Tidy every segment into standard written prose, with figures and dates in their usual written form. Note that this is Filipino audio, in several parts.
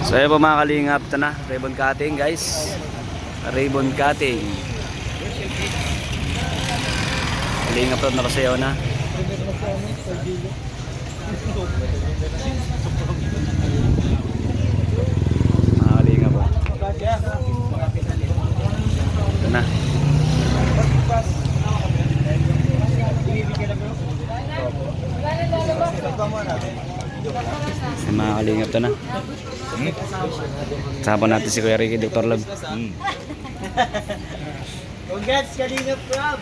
So ayun po mga kalingap, ito na, ribbon cutting guys. Ribbon cutting. Kalingap ito, nakasayaw na. Mga kalingap po. Ito na. Mga kalingap ito na. Kasama natin si Kuya Ricky, Dr. Love. Congrats, Kalingap Rob!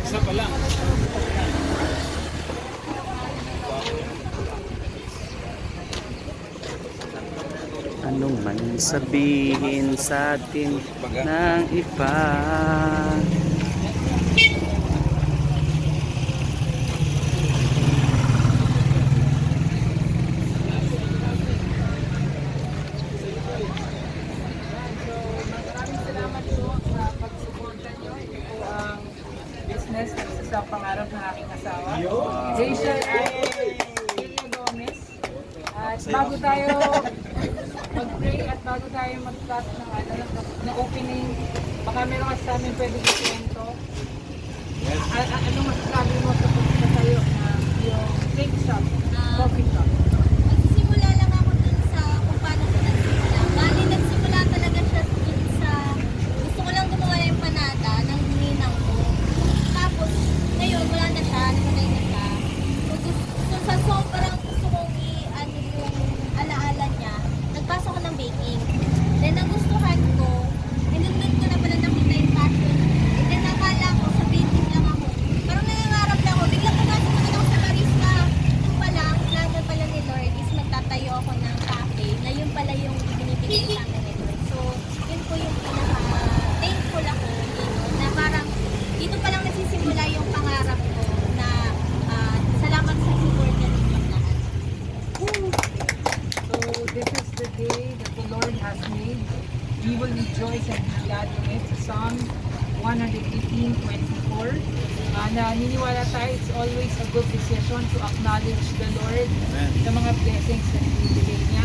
Isa pa lang. Anong man sabihin sa atin ng iba, business sa pangarap ng aking asawa. Rachel Gomez. At bago tayo mag-pray at bago tayo mag-start ng opening, baka meron kasi sa amin pwede ikwento. Ano masasabi mo sa pagpunta tayo na yung cake shop, coffee shop? Nagsimula lang ako dun sa kung paano ko nagsimula. Bali, nagsimula talaga siya dun sa gusto ko lang gumawa ng empanada ng ninang ko. Tapos, ngayon, wala na siya, namatay na siya. So, sa sobrang gusto kong i-ano yung alaala niya, nagpasok ko ng baking. Then, nagustuhan ko, and then doon ko na pala nakita yung passion. And then, nakala ko, sa baking lang ako. Parang nangangarap lang ako, biglang pumasok naman ako sa barista. Yung pala, ang plano pala ni Lord is magtatayo ako ng cafe, na yun pala yung binibigay sa akin ni Lord. So, yun po yung pinaka-thankful ako dito, na parang dito palang nagsisimula yung pangarap ko na salamat sa support niya ninyong lahat. So, this is the day that the Lord has made. We will rejoice and be glad in it. Psalm 118:24. Naniniwala tayo, it's always a good decision to acknowledge the Lord sa mga blessings na ibibigay niya.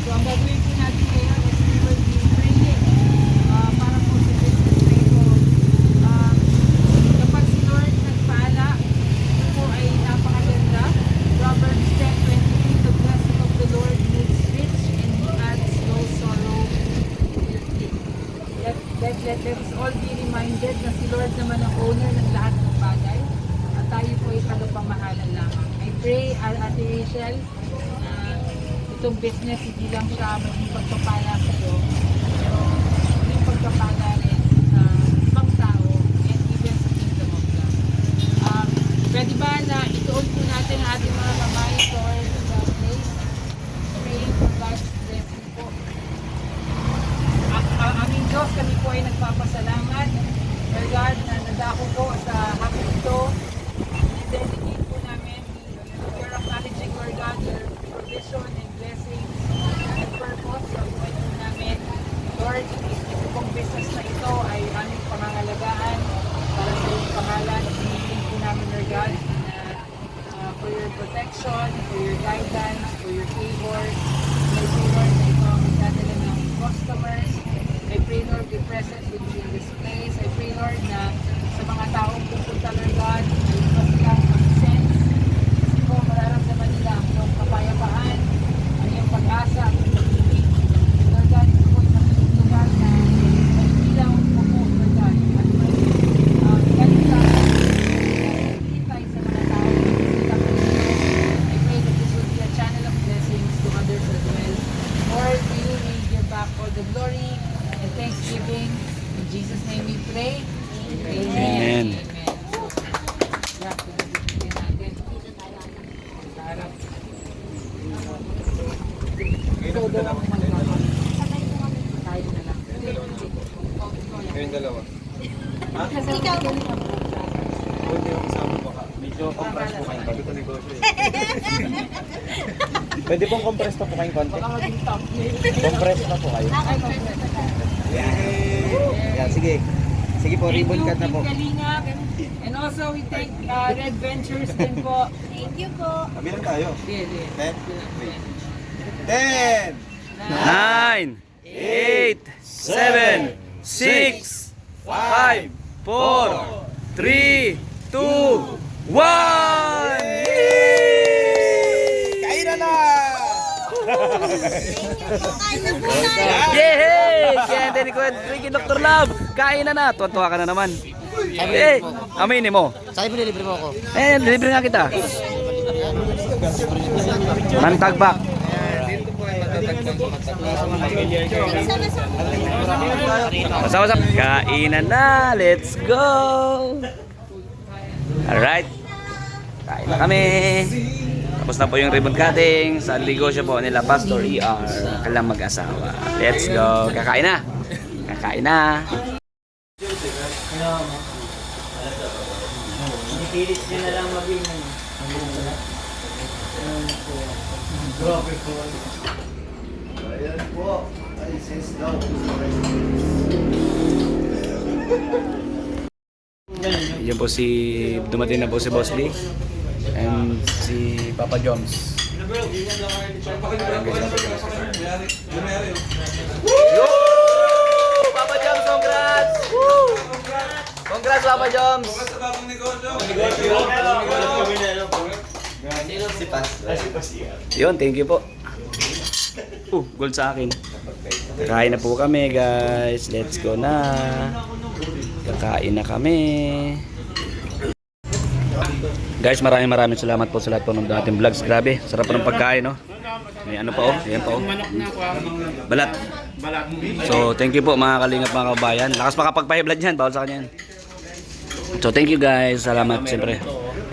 So, ang gagawin po natin ngayon is we will be praying para po sa business pray po. Kapag si Lord nagpaala, ito po ay napakaganda. Proverbs 10:23, the blessing of the Lord makes rich and He adds no sorrow to your gift. Let us all be reminded na si Lord naman ang owner ng lahat ng bagay at tayo po ay tagapamahalan lamang. I pray, Ate Rachel, na itong business hindi lang siya maging pagpapala sa iyo, pero maging pagpapala rin sa ibang tao and even sa kingdom of God. Pwede ba na ituon po natin ang ating mga kamay towards the place, praying for God's blessing po. Aming Diyos, kami po ay nagpapasalamat, Lord God, na nadako po sa hapon ito. I-dedicate po namin, we are acknowledging, Lord God, your provision and blessings and purpose sa buhay po namin. Lord, ito pong business na ito ay aming pangangalagaan para sa iyong pangalan. Piniling po namin, Lord God, na for your protection, for your guidance, for your favor. I pray, Lord, na ito ang magdadala ng customers. I pray, Lord, be present with me in this place. I pray, Lord, na sa mga taong pupunta, Lord God, ay mas silang mag-sense. Kasi po, mararamdaman nila yung kapayapaan, ang iyong pag-asa at pag-ibig. Lord God, ito po yung magiging lugar na may ilaw po po, Lord God, at may kalitan, kitay sa mga taong pupunta po dito. I pray that this will be a channel of blessings to others as well. Lord, to you we give back all the glory and thanksgiving. In Jesus' name we pray. Amen. Yeah, pinag-ibigay natin. Sa harap. Ikaw daw ang magkakaroon. Tayo na lang. Kayong dalawa. Ikaw, Pwede yung kasama mo ka. Medyo compress po kayong konti. Ito negosyo eh. Pwede pong compress pa po kayong konti. Baka maging thumbnail. Compress pa po kayo. Ay, Yan, sige. Sige po, Thank ribbon you, cut na po. Team Kalingap. And also, we thank Red Ventures din po. Thank you po. Kabilang tayo. Yeah, yeah. 10. 9, 8, 7, 6, 5, 4, 3, 2, 1! Kainan na! Kain na po tayo. Yay! Kaya hindi ko Ricky Dr. Love. Kain na na. Tuwan-tuwa ka na naman. Eh, aminin mo. Sa'yo pinilibre mo ako. Eh, libre nga kita. Mantagbak. Masama-sama. Kainan na. Let's go. Alright. Kain na kami. Tapos na po yung ribbon cutting sa negosyo po nila Pastor ER. Kalang mag-asawa. Let's go. Kakain na. Kakain na. Yan po si dumating na po si Boss Lee and si Papa Joms. Yo! Papa Joms, congrats! Woo! Congrats Papa Joms! Yun, thank you po. Gold sa akin. Kakain na po kami guys. Let's go na. Kakain na kami. Guys, maraming salamat po sa lahat po ng dating vlogs. Grabe, sarap po ng pagkain, no? May ano pa oh, ayan pa oh. Balat. So, thank you po mga kalingap, mga kabayan. Lakas makapagpahiblad yan, bawal sa kanya yan. So, thank you guys. Salamat siyempre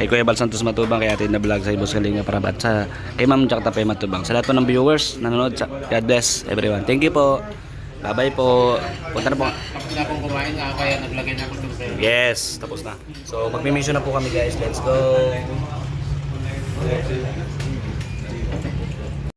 kay Kuya Bal Santos Matubang, kay Ate na Vlog, sa Boss Kalingap Parabat, sa kay Ma'am Jack Tapay Matubang. Sa lahat po ng viewers nanonood, God bless everyone. Thank you po. Bye-bye po. Punta na po. Tapos na akong kumain nga, kaya naglagay na ako ng sa'yo. Yes, tapos na. So, magmi-mission na po kami guys. Let's go.